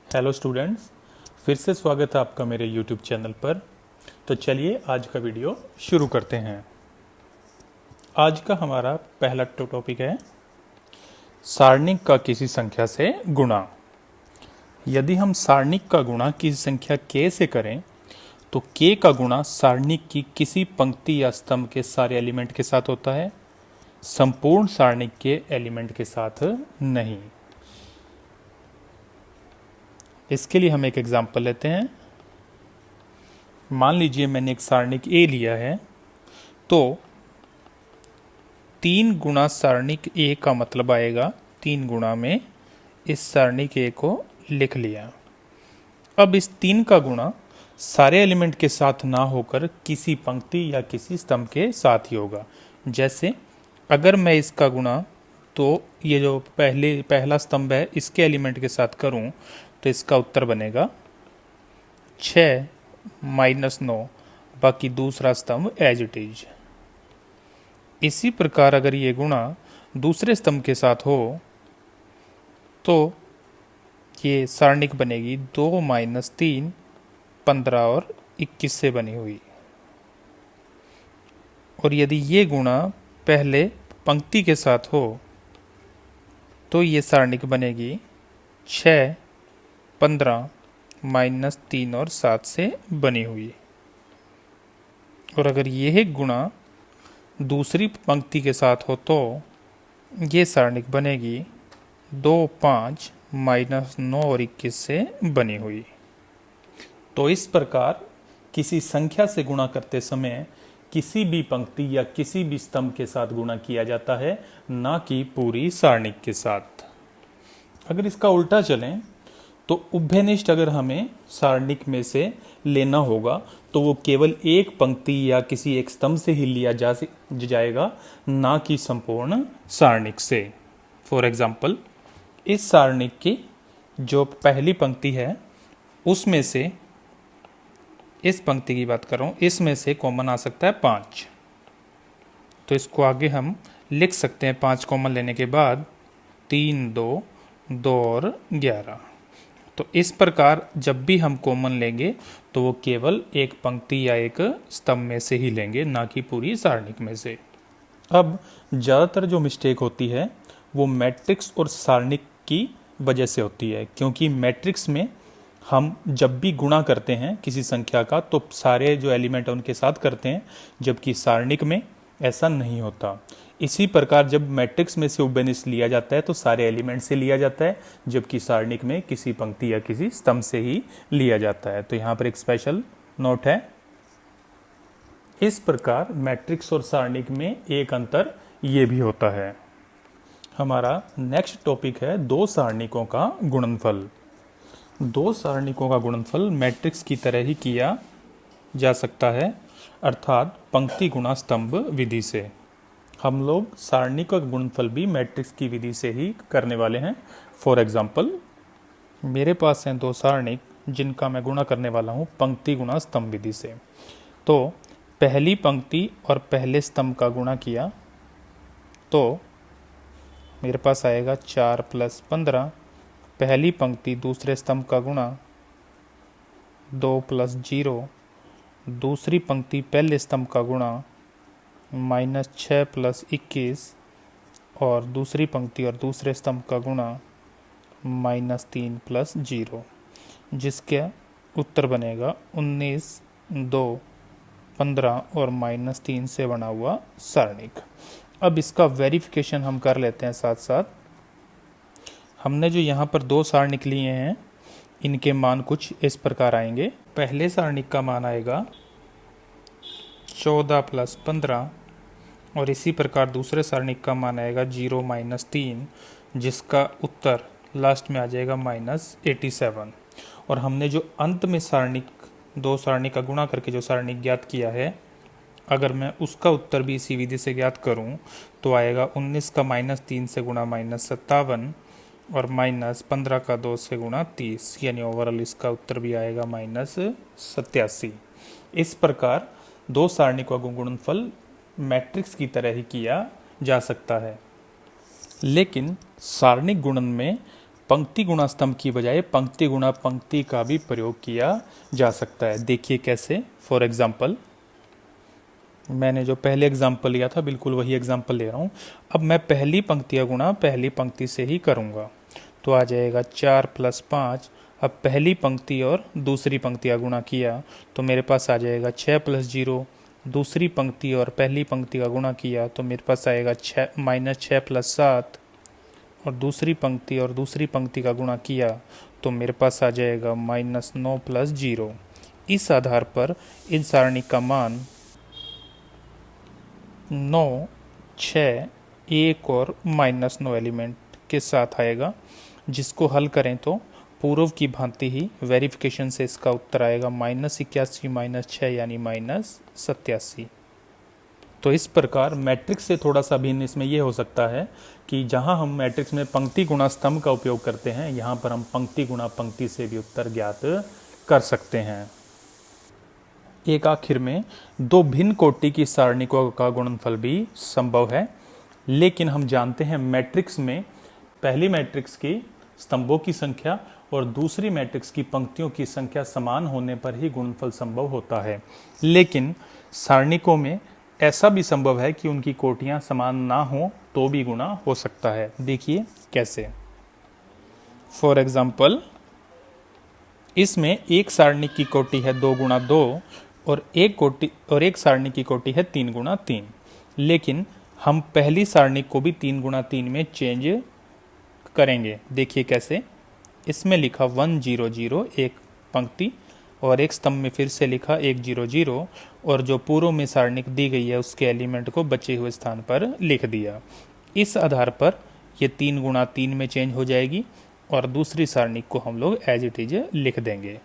Hello students, फिर से स्वागत है आपका मेरे यूट्यूब चैनल पर। तो चलिए आज का वीडियो शुरू करते हैं। आज का हमारा पहला टॉपिक है सारणिक का किसी संख्या से गुणा। यदि हम सारणिक का गुणा किसी संख्या k से करें तो k का गुणा सारणिक की किसी पंक्ति या स्तंभ के सारे एलिमेंट के साथ होता है, संपूर्ण सारणिक के एलिमेंट के साथ नहीं। इसके लिए हम एक एग्जाम्पल लेते हैं। मान लीजिए मैंने एक सारणिक ए लिया है, तो 3 गुणा सारणिक ए का मतलब आएगा 3 गुणा में इस सारणिक ए को लिख लिया। अब इस 3 का गुणा सारे एलिमेंट के साथ ना होकर किसी पंक्ति या किसी स्तंभ के साथ ही होगा। जैसे अगर मैं इसका गुणा तो ये जो पहला स्तंभ है इसके एलिमेंट के साथ करूं तो इसका उत्तर बनेगा 6 - 9, बाकी दूसरा स्तंभ एज इट इज। इसी प्रकार अगर ये गुणा दूसरे स्तंभ के साथ हो तो ये सारणिक बनेगी 2 - 3, 15 और 21 से बनी हुई। और यदि ये गुणा पहले पंक्ति के साथ हो तो ये सारणिक बनेगी 6, 15 - 3 और 7 से बनी हुई। और अगर यह गुणा दूसरी पंक्ति के साथ हो तो ये सारणिक बनेगी 2, 5 - 9 और 21 से बनी हुई। तो इस प्रकार किसी संख्या से गुणा करते समय किसी भी पंक्ति या किसी भी स्तंभ के साथ गुणा किया जाता है, ना कि पूरी सारणिक के साथ। अगर इसका उल्टा चलें तो उभयनिष्ठ अगर हमें सारणिक में से लेना होगा तो वो केवल एक पंक्ति या किसी एक स्तंभ से ही लिया जाएगा, ना कि संपूर्ण सारणिक से। फॉर एग्जाम्पल, इस सारणिक की जो पहली पंक्ति है उसमें से, इस पंक्ति की बात कर रहा हूं, इसमें से कॉमन आ सकता है 5। तो इसको आगे हम लिख सकते हैं 5 कॉमन लेने के बाद 3, 2, 2 और 11। तो इस प्रकार जब भी हम कॉमन लेंगे तो वो केवल एक पंक्ति या एक स्तंभ में से ही लेंगे, ना कि पूरी सारणिक में से। अब ज़्यादातर जो मिस्टेक होती है वो मैट्रिक्स और सारणिक की वजह से होती है, क्योंकि मैट्रिक्स में हम जब भी गुणा करते हैं किसी संख्या का तो सारे जो एलिमेंट हैं उनके साथ करते हैं, जबकि सारणिक में ऐसा नहीं होता। इसी प्रकार जब मैट्रिक्स में से उभयनिष्ठ लिया जाता है तो सारे एलिमेंट से लिया जाता है, जबकि सारणिक में किसी पंक्ति या किसी स्तंभ से ही लिया जाता है। तो यहाँ पर एक स्पेशल नोट है। इस प्रकार मैट्रिक्स और सारणिक में एक अंतर ये भी होता है। हमारा नेक्स्ट टॉपिक है 2 सारणिकों का गुणनफल। 2 सारणिकों का गुणनफल मैट्रिक्स की तरह ही किया जा सकता है, अर्थात पंक्ति गुणा स्तंभ विधि से। हम लोग सारणिक का गुणनफल भी मैट्रिक्स की विधि से ही करने वाले हैं। फॉर एग्जाम्पल, मेरे पास हैं 2 सारणिक जिनका मैं गुणा करने वाला हूँ पंक्ति गुणा स्तंभ विधि से। तो पहली पंक्ति और पहले स्तंभ का गुणा किया तो मेरे पास आएगा 4 + 15। पहली पंक्ति दूसरे स्तंभ का गुणा 2 + 0, दूसरी पंक्ति पहले स्तंभ का गुणा -6 + 21, और दूसरी पंक्ति और दूसरे स्तंभ का गुणा -3 + 0, जिसके उत्तर बनेगा 19, 2, 15 और -3 से बना हुआ सारणिक। अब इसका वेरिफिकेशन हम कर लेते हैं साथ साथ। हमने जो यहाँ पर 2 सारणिक लिए हैं इनके मान कुछ इस प्रकार आएंगे। पहले सारणिक का मान आएगा 14 + 15, और इसी प्रकार दूसरे सारणिक का मान आएगा 0 - 3, जिसका उत्तर लास्ट में आ जाएगा -87। और हमने जो अंत में सारणिक 2 सारणिक का गुणा करके जो सारणिक ज्ञात किया है, अगर मैं उसका उत्तर भी इसी विधि से ज्ञात करूं तो आएगा 19 का -3 से गुणा -57, और -15 का 2 से गुणा 30, यानी ओवरऑल इसका उत्तर भी आएगा -87। इस प्रकार 2 सारणिकों का गुणनफल मैट्रिक्स की तरह ही किया जा सकता है। लेकिन सारणिक गुणन में पंक्ति गुणा स्तंभ की बजाय पंक्ति गुणा पंक्ति का भी प्रयोग किया जा सकता है। देखिए कैसे। फॉर एग्जाम्पल, मैंने जो पहले एग्जाम्पल लिया था बिल्कुल वही एग्जाम्पल ले रहा हूँ। अब मैं पहली पंक्तियाँ गुणा पहली पंक्ति से ही करूँगा, तो आ जाएगा 4 + 5। अब पहली पंक्ति और दूसरी पंक्तियाँ गुणा किया तो मेरे पास आ जाएगा 6 + 0। दूसरी पंक्ति और पहली पंक्ति का गुणा किया तो मेरे पास आएगा -6 + 7। और दूसरी पंक्ति और दूसरी पंक्ति का गुणा किया तो मेरे पास आ जाएगा -9 + 0। इस आधार पर इन सारणी का मान 9, 6, 1 और -9 एलिमेंट के साथ आएगा, जिसको हल करें तो पूर्व की भांति ही वेरिफिकेशन से इसका उत्तर आएगा -81 - 6 यानी -87। तो इस प्रकार मैट्रिक्स से थोड़ा सा भिन्न इसमें यह हो सकता है कि जहां हम मैट्रिक्स में पंक्ति गुणा स्तंभ का उपयोग करते हैं, यहां पर हम पंक्ति गुणा पंक्ति से भी उत्तर ज्ञात कर सकते हैं। एक आखिर में दो भिन्न कोटि की सारणिकों का गुणनफल भी संभव है, लेकिन हम जानते हैं मैट्रिक्स में पहली मैट्रिक्स की स्तंभों की संख्या और दूसरी मैट्रिक्स की पंक्तियों की संख्या समान होने पर ही गुणनफल संभव होता है। लेकिन सारणिकों में ऐसा भी संभव है कि उनकी कोटियां समान ना हो तो भी गुणा हो सकता है। देखिए कैसे। फॉर एग्जाम्पल, इसमें एक सारणी की कोटि है 2 × 2 और एक सारणी की कोटि है 3 × 3। लेकिन हम पहली सारणी को भी 3 × 3 में चेंज करेंगे। देखिए कैसे। इसमें लिखा 1 0 0 एक पंक्ति और एक स्तंभ में फिर से लिखा 1 0 0 और जो पूर्व में सारणी दी गई है उसके एलिमेंट को बचे हुए स्थान पर लिख दिया। इस आधार पर ये 3 × 3 में चेंज हो जाएगी और दूसरी सारणी को हम लोग एज इट इज लिख देंगे।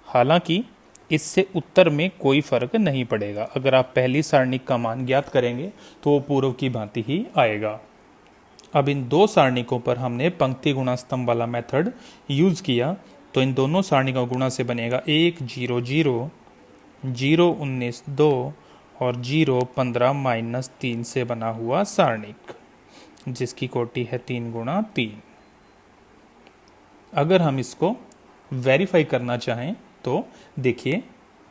हालांकि इससे उत्तर में कोई फर्क नहीं पड़ेगा। अगर आप पहली सारणी का मान ज्ञात करेंगे तो वो पूर्व की भांति ही आएगा। अब इन दो सारणिकों पर हमने पंक्ति गुणा स्तंभ वाला मेथड यूज किया, तो इन दोनों सारणी का गुणा से बनेगा 1 0 0, 0 19 2 और 0 15 - 3 से बना हुआ सारणिक, जिसकी कोटि है 3 × 3। अगर हम इसको वेरीफाई करना चाहें तो देखिए,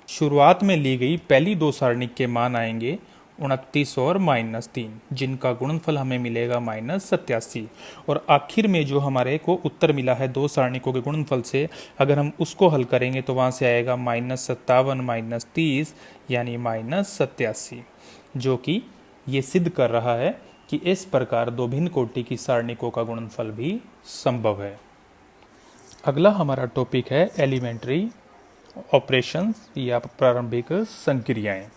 शुरुआत में ली गई पहली दो सारणिक के मान आएंगे 29 और -3, जिनका गुणनफल हमें मिलेगा -87। और आखिर में जो हमारे को उत्तर मिला है दो सारणिकों के गुणनफल से, अगर हम उसको हल करेंगे तो वहाँ से आएगा -57 - 30 यानी -87, जो कि ये सिद्ध कर रहा है कि इस प्रकार दो भिन्न कोटि की सारणिकों का गुणनफल भी संभव है। अगला हमारा टॉपिक है एलिमेंट्री ऑपरेशंस या प्रारंभिक संक्रियाएं।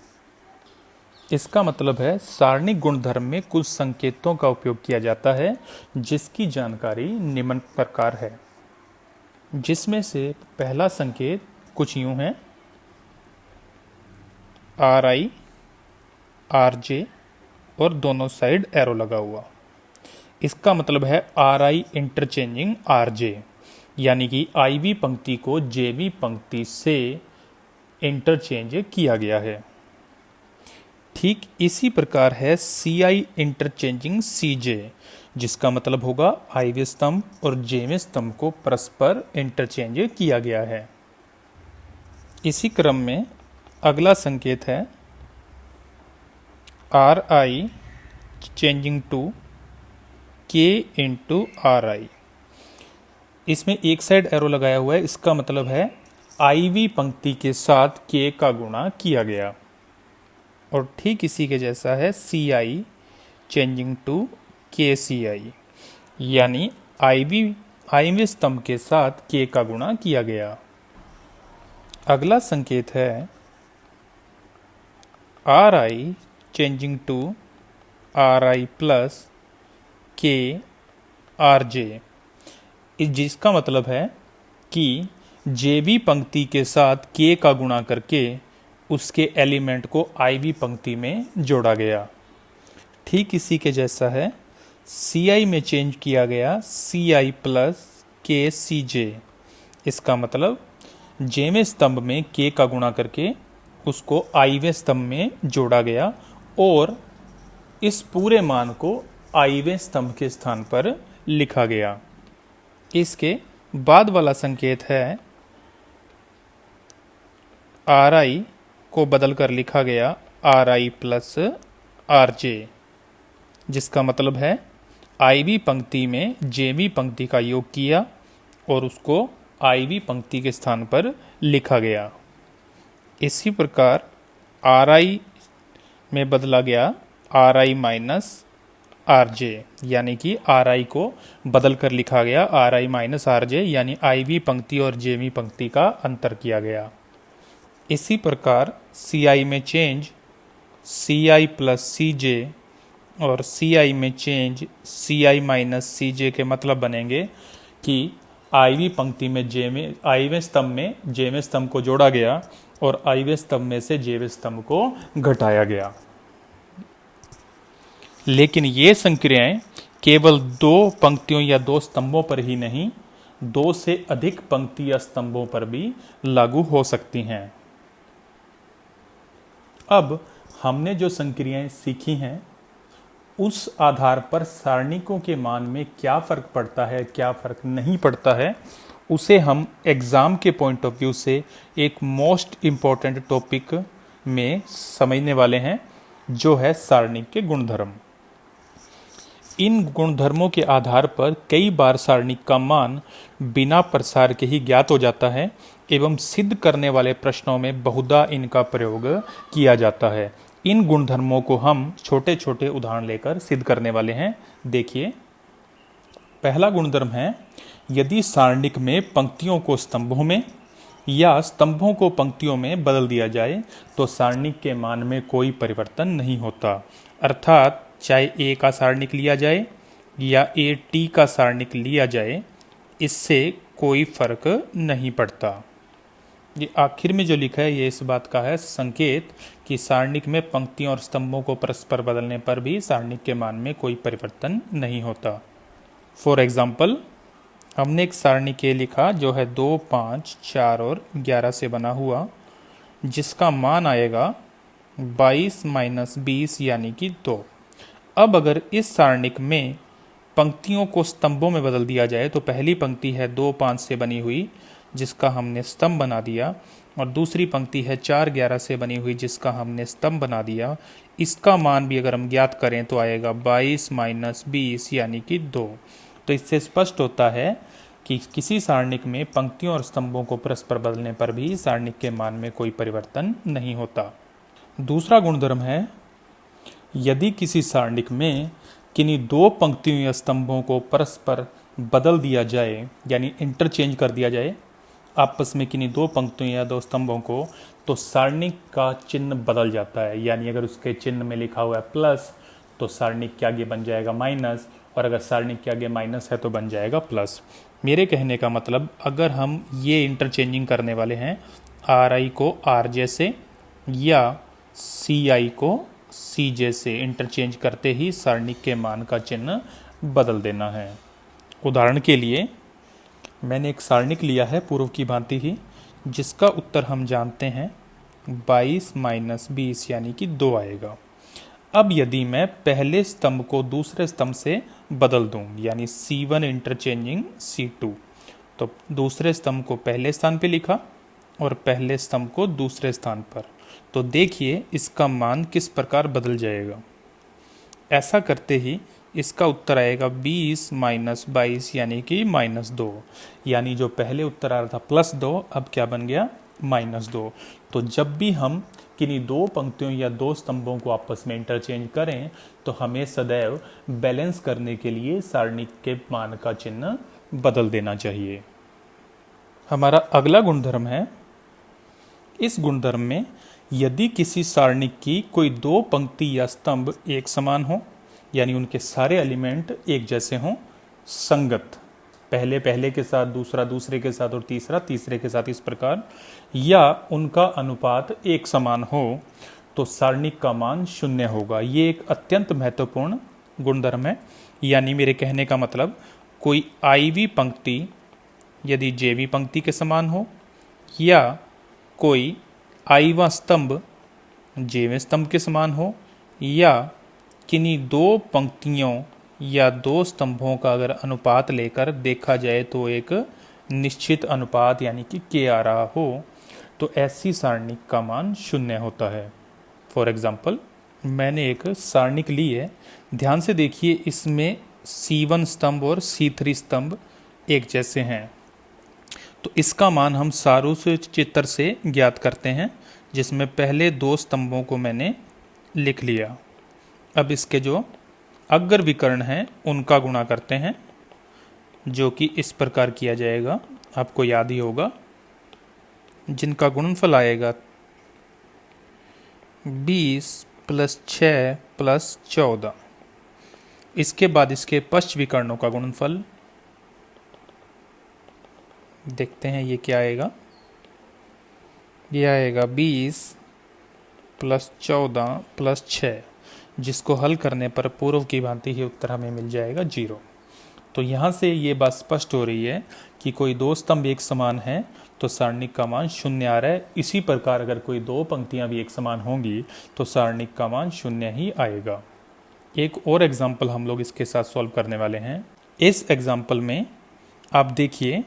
इसका मतलब है सारणिक गुणधर्म में कुछ संकेतों का उपयोग किया जाता है जिसकी जानकारी निम्न प्रकार है, जिसमें से पहला संकेत कुछ यूं है, RI RJ और दोनों साइड एरो लगा हुआ। इसका मतलब है RI इंटरचेंजिंग RJ, यानी कि IV पंक्ति को JV पंक्ति से इंटरचेंज किया गया है। ठीक इसी प्रकार है CI इंटरचेंजिंग CJ, जिसका मतलब होगा IV स्तंभ और JV स्तंभ को परस्पर इंटरचेंज किया गया है। इसी क्रम में अगला संकेत है RI changing to K × RI। इसमें एक साइड एरो लगाया हुआ है, इसका मतलब है IV पंक्ति के साथ K का गुणा किया गया। और ठीक इसी के जैसा है CI चेंजिंग टू KCI, यानी IV स्तंभ के साथ K का गुणा किया गया। अगला संकेत है RI changing to RI + K RJ, जिसका मतलब है कि JV पंक्ति के साथ K का गुणा करके उसके एलिमेंट को IV पंक्ति में जोड़ा गया। ठीक इसी के जैसा है CI में चेंज किया गया CI + KCJ। इसका मतलब JV स्तंभ में K का गुणा करके उसको IV स्तंभ में जोड़ा गया और इस पूरे मान को IV स्तंभ के स्थान पर लिखा गया। इसके बाद वाला संकेत है आर आई को बदल कर लिखा गया are I plus R J, जिसका मतलब है आईवी पंक्ति में जेवी पंक्ति का योग किया और उसको आईवी पंक्ति के स्थान पर लिखा गया। इसी प्रकार आर आई में बदला गया are I minus R J, यानी कि आर आई को बदल कर लिखा गया are I minus R J, यानी आईवी पंक्ति और जेवी पंक्ति का अंतर किया गया। इसी प्रकार सी आई में चेंज सी आई प्लस सी जे और सी आई में चेंज सी आई माइनस सी जे के मतलब बनेंगे कि आईवी पंक्ति में आईवें स्तंभ में जेवें स्तंभ को जोड़ा गया और आईवें स्तंभ में से जेवें स्तंभ को घटाया गया। लेकिन ये संक्रियाएं केवल दो पंक्तियों या दो स्तंभों पर ही नहीं, दो से अधिक पंक्ति या स्तंभों पर भी लागू हो सकती हैं। अब हमने जो संक्रियाएं सीखी हैं उस आधार पर सारणिकों के मान में क्या फ़र्क पड़ता है, क्या फ़र्क नहीं पड़ता है, उसे हम एग्ज़ाम के पॉइंट ऑफ व्यू से एक मोस्ट इम्पॉर्टेंट टॉपिक में समझने वाले हैं, जो है सारणिक के गुणधर्म। इन गुणधर्मों के आधार पर कई बार सारणिक का मान बिना प्रसार के ही ज्ञात हो जाता है एवं सिद्ध करने वाले प्रश्नों में बहुधा इनका प्रयोग किया जाता है। इन गुणधर्मों को हम छोटे छोटे उदाहरण लेकर सिद्ध करने वाले हैं। देखिए, पहला गुणधर्म है, यदि सारणिक में पंक्तियों को स्तंभों में या स्तंभों को पंक्तियों में बदल दिया जाए तो सारणिक के मान में कोई परिवर्तन नहीं होता। अर्थात चाहे ए का सारणिक लिया जाए या ए टी का सारणिक लिया जाए, इससे कोई फर्क नहीं पड़ता। ये आखिर में जो लिखा है ये इस बात का है संकेत कि सारणिक में पंक्तियों और स्तंभों को परस्पर बदलने पर भी सारणिक के मान में कोई परिवर्तन नहीं होता। फॉर एग्जाम्पल, हमने एक सारणिक ए लिखा जो है 2, 5, 4 और 11 से बना हुआ, जिसका मान आएगा 22 माइनस 20 यानी कि 2। अब अगर इस सारणिक में पंक्तियों को स्तंभों में बदल दिया जाए तो पहली पंक्ति है 2, 5 से बनी हुई, जिसका हमने स्तंभ बना दिया, और दूसरी पंक्ति है 4, 11 से बनी हुई, जिसका हमने स्तंभ बना दिया। इसका मान भी अगर हम ज्ञात करें तो आएगा 22 माइनस 20 यानी कि 2। तो इससे स्पष्ट होता है कि किसी सारणिक में पंक्तियों और स्तंभों को परस्पर बदलने पर भी सारणिक के मान में कोई परिवर्तन नहीं होता। दूसरा गुणधर्म है, यदि किसी सारणिक में किन्हीं दो पंक्तियों या स्तंभों को परस्पर बदल दिया जाए, यानी इंटरचेंज कर दिया जाए आपस में किन्हीं दो पंक्तियों या दो स्तंभों को, तो सारणिक का चिन्ह बदल जाता है। यानी अगर उसके चिन्ह में लिखा हुआ है प्लस तो सारणिक के आगे बन जाएगा माइनस, और अगर सारणिक के आगे माइनस है तो बन जाएगा प्लस। मेरे कहने का मतलब, अगर हम ये इंटरचेंजिंग करने वाले हैं आर आई को आर जे से या सी आई को सी जे से, इंटरचेंज करते ही सारणिक के मान का चिन्ह बदल देना है। उदाहरण के लिए मैंने एक सारणिक लिया है पूर्व की भांति ही, जिसका उत्तर हम जानते हैं 22 माइनस 20 यानी कि 2 आएगा। अब यदि मैं पहले स्तंभ को दूसरे स्तंभ से बदल दूं, यानी C1 इंटरचेंजिंग C2, तो दूसरे स्तंभ को पहले स्थान पे लिखा और पहले स्तंभ को दूसरे स्थान पर, तो देखिए इसका मान किस प्रकार बदल जाएगा। ऐसा करते ही इसका उत्तर आएगा 20 माइनस 22 यानी कि -2, यानी जो पहले उत्तर आ रहा था +2 अब क्या बन गया -2। तो जब भी हम किन्हीं दो पंक्तियों या दो स्तंभों को आपस में इंटरचेंज करें तो हमें सदैव बैलेंस करने के लिए सारणिक के मान का चिन्ह बदल देना चाहिए। हमारा अगला गुणधर्म है, इस गुणधर्म में यदि किसी सारणिक की कोई दो पंक्ति या स्तंभ एक समान हो, यानी उनके सारे एलिमेंट एक जैसे हों, संगत, पहले पहले के साथ, दूसरा दूसरे के साथ और तीसरा तीसरे के साथ, इस प्रकार, या उनका अनुपात एक समान हो, तो सारणिक का मान 0 होगा। ये एक अत्यंत महत्वपूर्ण गुणधर्म है। यानी मेरे कहने का मतलब, कोई आईवी पंक्ति यदि जेवी पंक्ति के समान हो या कोई आईवा स्तंभ जेवें स्तंभ के समान हो या किन्हीं दो पंक्तियों या दो स्तंभों का अगर अनुपात लेकर देखा जाए तो एक निश्चित अनुपात यानी कि के आ रहा हो, तो ऐसी सारणिक का मान 0 होता है। फॉर एग्जाम्पल मैंने एक सारणिक ली है, ध्यान से देखिए, इसमें C1 स्तंभ और C3 स्तंभ एक जैसे हैं, तो इसका मान हम सारूस चित्र से ज्ञात करते हैं, जिसमें पहले दो स्तंभों को मैंने लिख लिया। अब इसके जो अग्र विकर्ण हैं उनका गुणा करते हैं, जो कि इस प्रकार किया जाएगा, आपको याद ही होगा, जिनका गुणनफल आएगा 20 + 6 + 14। इसके बाद इसके पश्च विकर्णों का गुणनफल देखते हैं, ये क्या आएगा। ये आएगा 20 + 14 + 6, जिसको हल करने पर पूर्व की भांति ही उत्तर हमें मिल जाएगा 0। तो यहाँ से ये बात स्पष्ट हो रही है कि कोई दो स्तंभ एक समान है तो सारणिक का मान 0 आ रहा है। इसी प्रकार अगर कोई दो पंक्तियाँ भी एक समान होंगी तो सारणिक का मान 0 ही आएगा। एक और एग्जाम्पल हम लोग इसके साथ सॉल्व करने वाले हैं। इस एग्जाम्पल में आप देखिए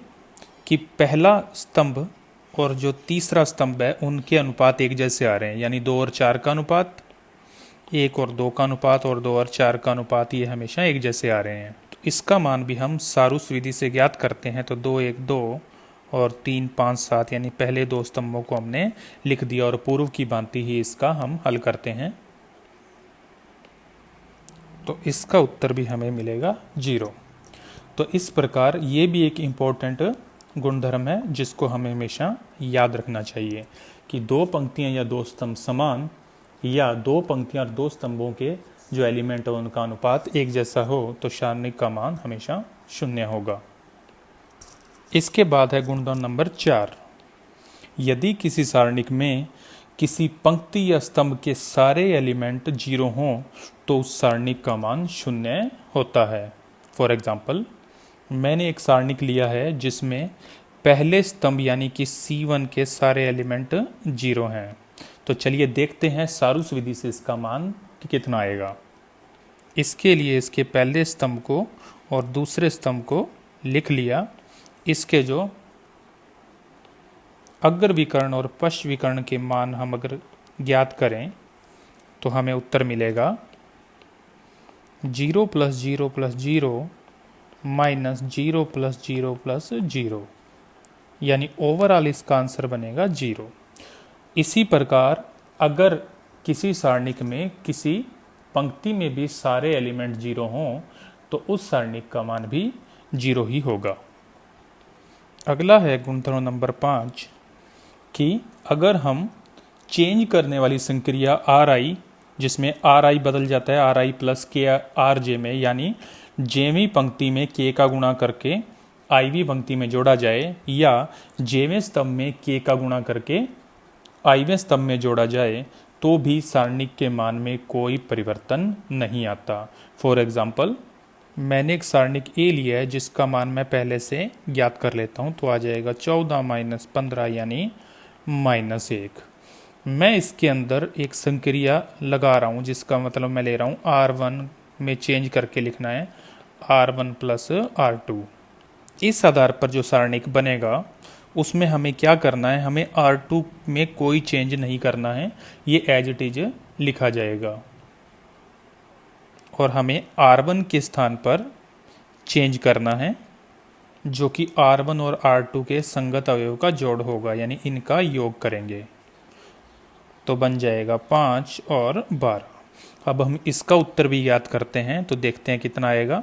कि पहला स्तंभ और जो तीसरा स्तंभ है उनके अनुपात एक जैसे आ रहे हैं, यानी 2 और 4 का अनुपात, 1 और 2 का अनुपात और 2 और 4 का अनुपात, ये हमेशा एक जैसे आ रहे हैं। तो इसका मान भी हम सारूस विधि से ज्ञात करते हैं। तो 2 1 2 और 3 5 7, यानी पहले दो स्तंभों को हमने लिख दिया और पूर्व की भांति ही इसका हम हल करते हैं, तो इसका उत्तर भी हमें मिलेगा 0। तो इस प्रकार ये भी एक इम्पोर्टेंट गुणधर्म है जिसको हमें हमेशा याद रखना चाहिए कि दो पंक्तियां या दो स्तंभ समान, या दो पंक्तियां और दो स्तंभों के जो एलिमेंट है उनका अनुपात एक जैसा हो तो सारणिक का मान हमेशा 0 होगा। इसके बाद है गुणधर्म नंबर 4। यदि किसी सारणिक में किसी पंक्ति या स्तंभ के सारे एलिमेंट 0 हों तो उस सारणिक का मान 0 होता है। फॉर एग्जाम्पल मैंने एक सारणिक लिया है जिसमें पहले स्तंभ यानी कि C1 के सारे एलिमेंट 0 हैं। तो चलिए देखते हैं सारूस विधि से इसका मान कितना आएगा। इसके लिए इसके पहले स्तंभ को और दूसरे स्तंभ को लिख लिया। इसके जो अग्र विकर्ण और पश्च विकर्ण के मान हम अगर ज्ञात करें तो हमें उत्तर मिलेगा 0 + 0 + 0 -0 + 0 + 0, यानी ओवरऑल इसका आंसर बनेगा 0। इसी प्रकार अगर किसी सारणिक में किसी पंक्ति में भी सारे एलिमेंट 0 हों तो उस सारणिक का मान भी 0 ही होगा। अगला है गुणधर्म नंबर 5 कि अगर हम चेंज करने वाली संक्रिया Ri, जिसमें Ri बदल जाता है Ri + K Rj में, यानी जेवीं पंक्ति में k का गुणा करके आईवीं पंक्ति में जोड़ा जाए, या जेवें स्तंभ में k का गुणा करके आईवें स्तंभ में जोड़ा जाए, तो भी सारणिक के मान में कोई परिवर्तन नहीं आता। फॉर एग्जाम्पल मैंने एक सारणिक A लिया है जिसका मान मैं पहले से ज्ञात कर लेता हूँ, तो आ जाएगा 14 - 15 यानी -1। मैं इसके अंदर एक संक्रिया लगा रहा हूँ जिसका मतलब मैं ले रहा हूँ R1 में चेंज करके लिखना है R1 + R2। इस आधार पर जो सारणिक बनेगा उसमें हमें क्या करना है, हमें R2 में कोई चेंज नहीं करना है, ये एज इट इज लिखा जाएगा और हमें R1 के स्थान पर चेंज करना है, जो कि R1 और R2 के संगत अवयव का जोड़ होगा, यानी इनका योग करेंगे तो बन जाएगा 5 और 12। अब हम इसका उत्तर भी याद करते हैं तो देखते हैं कितना आएगा।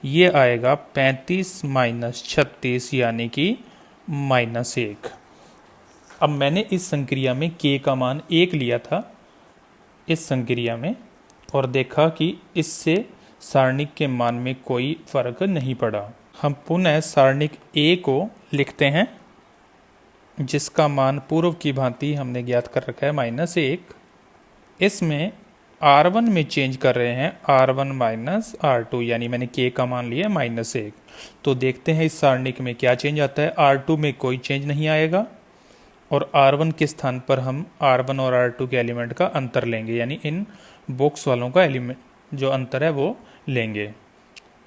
ये आएगा 35 - 36 यानी कि -1। अब मैंने इस संक्रिया में k का मान 1 लिया था इस संक्रिया में और देखा कि इससे सारणिक के मान में कोई फर्क नहीं पड़ा। हम पुनः सारणिक A को लिखते हैं जिसका मान पूर्व की भांति हमने ज्ञात कर रखा है -1। इसमें R1 में चेंज कर रहे हैं R1 - R2, यानी मैंने k का मान लिया -1। तो देखते हैं इस सारणिक में क्या चेंज आता है। R2 में कोई चेंज नहीं आएगा और R1 के स्थान पर हम R1 और R2 के एलिमेंट का अंतर लेंगे, यानी इन बॉक्स वालों का एलिमेंट जो अंतर है वो लेंगे।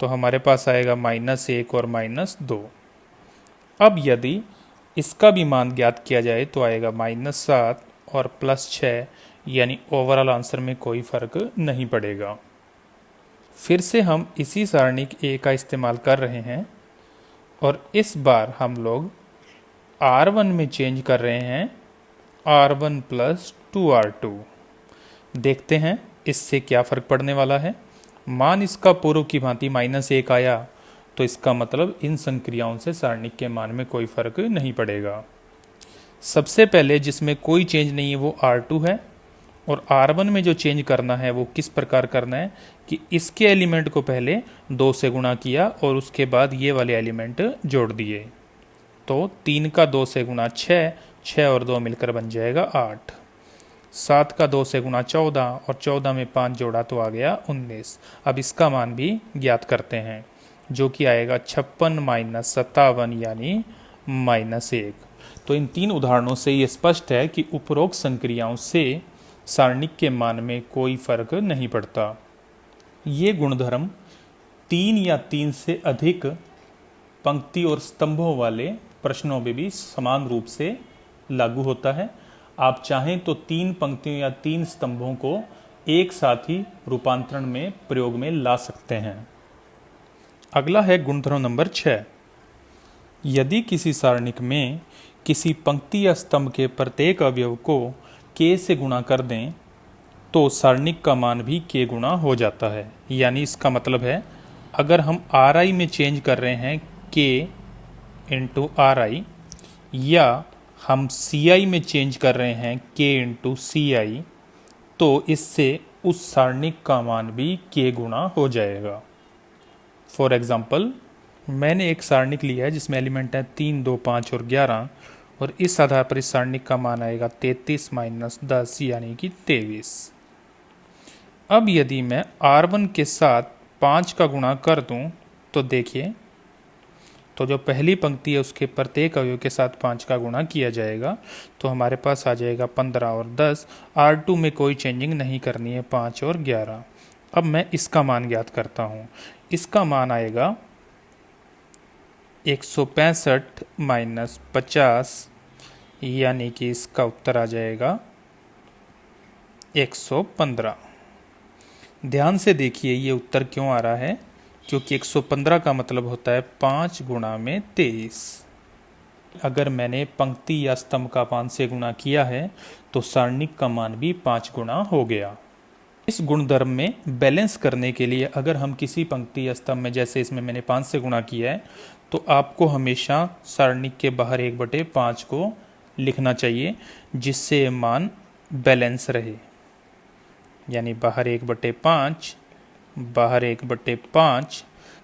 तो हमारे पास आएगा -1 और -2। अब यदि इसका भी मान ज्ञात किया जाए तो आएगा -7 और +6, यानी ओवरऑल आंसर में कोई फर्क नहीं पड़ेगा। फिर से हम इसी सारणिक ए का इस्तेमाल कर रहे हैं और इस बार हम लोग R1 में चेंज कर रहे हैं R1 + 2R2। देखते हैं इससे क्या फ़र्क पड़ने वाला है। मान इसका पूर्व की भांति -1 आया तो इसका मतलब इन संक्रियाओं से सारणिक के मान में कोई फर्क नहीं पड़ेगा। सबसे पहले जिसमें कोई चेंज नहीं है वो R2 है, और R1 में जो चेंज करना है वो किस प्रकार करना है कि इसके एलिमेंट को पहले 2 से गुणा किया और उसके बाद ये वाले एलिमेंट जोड़ दिए। तो 3 का 2 से गुणा 6, 6 और 2 मिलकर बन जाएगा 8। 7 का 2 से गुणा 14 और 14 में 5 जोड़ा तो आ गया 19। अब इसका मान भी ज्ञात करते हैं जो कि आएगा 56 - 57 यानी -1। तो इन 3 उदाहरणों से ये स्पष्ट है कि उपरोक्त संक्रियाओं से सारणिक के मान में कोई फर्क नहीं पड़ता। ये गुणधर्म 3 या 3 से अधिक पंक्ति और स्तंभों वाले प्रश्नों में भी समान रूप से लागू होता है। आप चाहें तो 3 पंक्तियों या 3 स्तंभों को एक साथ ही रूपांतरण में प्रयोग में ला सकते हैं। अगला है गुणधर्म नंबर 6। यदि किसी सारणिक में किसी पंक्ति या स्तंभ के प्रत्येक अवयव को k से गुणा कर दें तो सारणिक का मान भी k गुणा हो जाता है। यानी इसका मतलब है अगर हम Ri में चेंज कर रहे हैं k इंटू Ri, या हम Ci में चेंज कर रहे हैं k इंटू Ci, तो इससे उस सारणिक का मान भी k गुणा हो जाएगा। फॉर एग्जाम्पल, मैंने एक सारणिक लिया है जिसमें एलिमेंट हैं 3, 2, 5 और 11, और इस आधार पर इस सारणिक का मान आएगा 33 - 10 यानी कि 23। अब यदि मैं R1 के साथ 5 का गुणा कर दूं तो देखिए, तो जो पहली पंक्ति है उसके प्रत्येक अवयव के साथ 5 का गुणा किया जाएगा तो हमारे पास आ जाएगा 15 और 10। R2 में कोई चेंजिंग नहीं करनी है, 5 और 11। अब मैं इसका मान ज्ञात करता हूँ। इसका मान आएगा 165 - 50, यानी कि इसका उत्तर आ जाएगा 115। ध्यान से देखिए ये उत्तर क्यों आ रहा है, क्योंकि 115 का मतलब होता है 5 गुणा में 23। अगर मैंने पंक्ति या स्तंभ का 5 से गुणा किया है तो सारणिक का मान भी 5 गुणा हो गया। इस गुणधर्म में बैलेंस करने के लिए अगर हम किसी पंक्ति या स्तंभ में, जैसे इसमें मैंने 5 से गुणा किया है, तो आपको हमेशा सारणिक के बाहर 1/5 को लिखना चाहिए जिससे मान बैलेंस रहे। यानी बाहर 1/5, बाहर 1/5,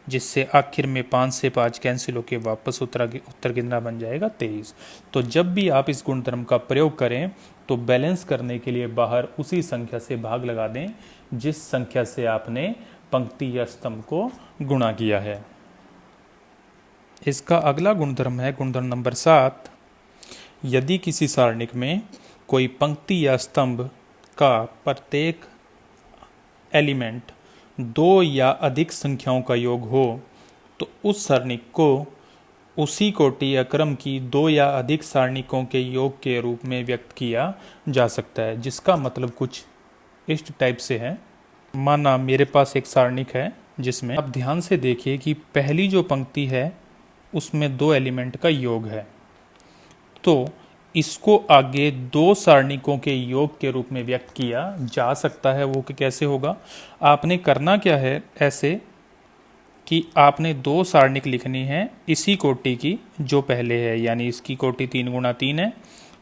जिससे आखिर में 5 से 5 कैंसिल होकर वापस उत्तर कितना बन जाएगा 23। तो जब भी आप इस गुणधर्म का प्रयोग करें तो बैलेंस करने के लिए बाहर उसी संख्या से भाग लगा दें जिस संख्या से आपने पंक्ति या स्तंभ को गुणा किया है। इसका अगला गुणधर्म है गुणधर्म नंबर 7। यदि किसी सारणिक में कोई पंक्ति या स्तंभ का प्रत्येक एलिमेंट 2 या अधिक संख्याओं का योग हो तो उस सारणिक को उसी कोटि या क्रम की 2 या अधिक सारणिकों के योग के रूप में व्यक्त किया जा सकता है। जिसका मतलब कुछ इस टाइप से है। माना मेरे पास एक सारणिक है जिसमें आप ध्यान से देखिए कि पहली जो पंक्ति है उसमें 2 एलिमेंट का योग है, तो इसको आगे 2 सारणिकों के योग के रूप में व्यक्त किया जा सकता है। वो कैसे होगा? आपने करना क्या है ऐसे कि आपने 2 सारणिक लिखनी है इसी कोटि की जो पहले है, यानी इसकी कोटि 3 गुणा 3 है,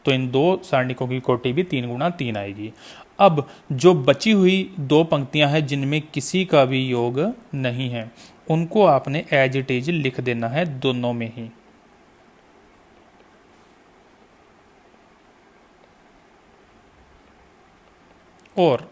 तो इन 2 सारणिकों की कोटि भी 3 गुणा 3 आएगी। अब जो बची हुई 2 पंक्तियां हैं जिनमें किसी का भी योग नहीं है, उनको आपने एज इट इज लिख देना है दोनों में ही। और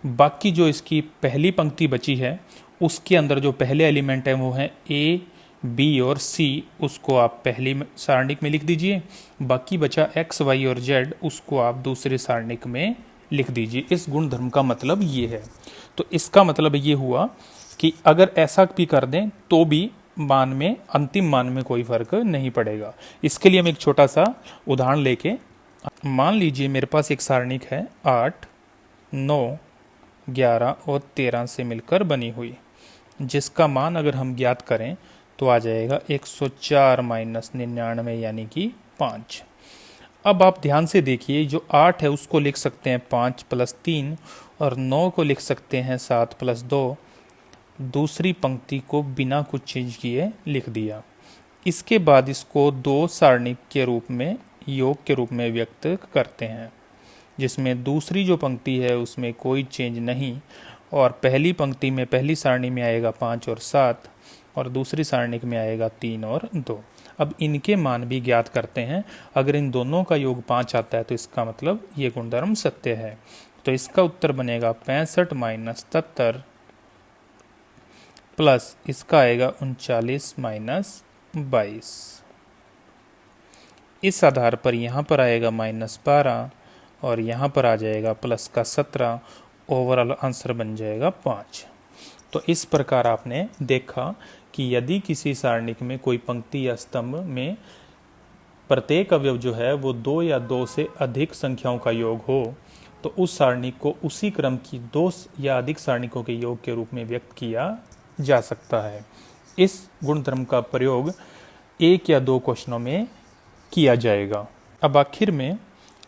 बाकी जो इसकी पहली पंक्ति बची है उसके अंदर जो पहले एलिमेंट है वो है ए, बी और सी, उसको आप पहली सारणिक में लिख दीजिए। बाकी बचा एक्स, वाई और जेड, उसको आप दूसरे सारणिक में लिख दीजिए। इस गुणधर्म का मतलब ये है। तो इसका मतलब ये हुआ कि अगर ऐसा भी कर दें तो भी मान में, अंतिम मान में कोई फर्क नहीं पड़ेगा। इसके लिए हम एक छोटा सा उदाहरण लेके, मान लीजिए मेरे पास एक सारणिक है 8, 9, 11 और 13 से मिलकर बनी हुई, जिसका मान अगर हम ज्ञात करें तो आ जाएगा 104 माइनस 99 यानी कि 5। अब आप ध्यान से देखिए, जो 8 है उसको लिख सकते हैं 5 + 3 और 9 को लिख सकते हैं 7 + 2। दूसरी पंक्ति को बिना कुछ चेंज किए लिख दिया। इसके बाद इसको दो सारणिक के रूप में, योग के रूप में व्यक्त करते हैं, जिसमें दूसरी जो पंक्ति है उसमें कोई चेंज नहीं, और पहली पंक्ति में, पहली सारणी में आएगा 5 और 7 और दूसरी सारणी में आएगा 3 और 2। अब इनके मान भी ज्ञात करते हैं। अगर इन दोनों का योग 5 आता है तो इसका मतलब ये गुणधर्म सत्य है। तो इसका उत्तर बनेगा 65 माइनस 77 प्लस इसका आएगा 39 माइनस 22। इस आधार पर यहाँ पर आएगा -12 और यहाँ पर आ जाएगा प्लस का 17। ओवरऑल आंसर बन जाएगा 5। तो इस प्रकार आपने देखा कि यदि किसी सारणिक में कोई पंक्ति या स्तंभ में प्रत्येक अवयव जो है वो 2 या 2 से अधिक संख्याओं का योग हो तो उस सारणिक को उसी क्रम की 2 या अधिक सारणिकों के योग के रूप में व्यक्त किया जा सकता है। इस गुणधर्म का प्रयोग 1 या 2 क्वेश्चनों में किया जाएगा। अब आखिर में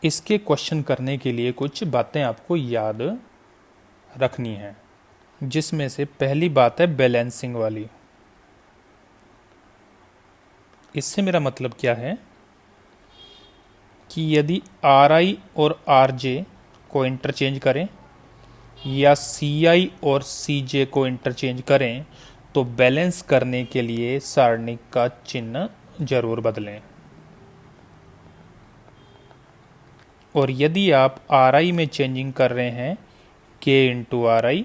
इसके क्वेश्चन करने के लिए कुछ बातें आपको याद रखनी है, जिसमें से पहली बात है बैलेंसिंग वाली। इससे मेरा मतलब क्या है कि यदि RI और RJ को इंटरचेंज करें या CI और CJ को इंटरचेंज करें तो बैलेंस करने के लिए सारणिक का चिन्ह जरूर बदलें। और यदि आप RI में चेंजिंग कर रहे हैं K × RI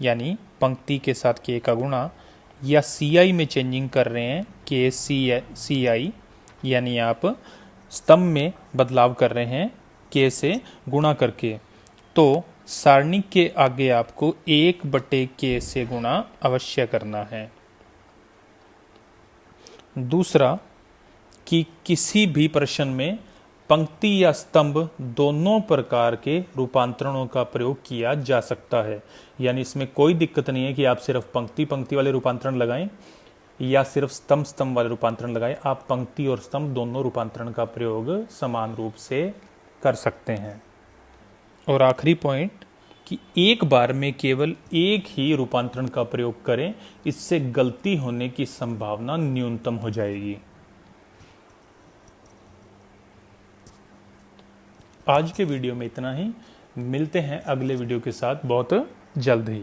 यानी पंक्ति के साथ K का गुणा, या CI में चेंजिंग कर रहे हैं K CI यानी आप स्तंभ में बदलाव कर रहे हैं K से गुणा करके, तो सारणिक के आगे आपको 1/K से गुणा अवश्य करना है। दूसरा कि किसी भी प्रश्न में पंक्ति या स्तंभ दोनों प्रकार के रूपांतरणों का प्रयोग किया जा सकता है। यानी इसमें कोई दिक्कत नहीं है कि आप सिर्फ पंक्ति वाले रूपांतरण लगाएं या सिर्फ स्तंभ वाले रूपांतरण लगाएं। आप पंक्ति और स्तंभ दोनों रूपांतरण का प्रयोग समान रूप से कर सकते हैं। और आखिरी पॉइंट कि एक बार में केवल एक ही रूपांतरण का प्रयोग करें, इससे गलती होने की संभावना न्यूनतम हो जाएगी। आज के वीडियो में इतना ही। मिलते हैं अगले वीडियो के साथ बहुत जल्द ही।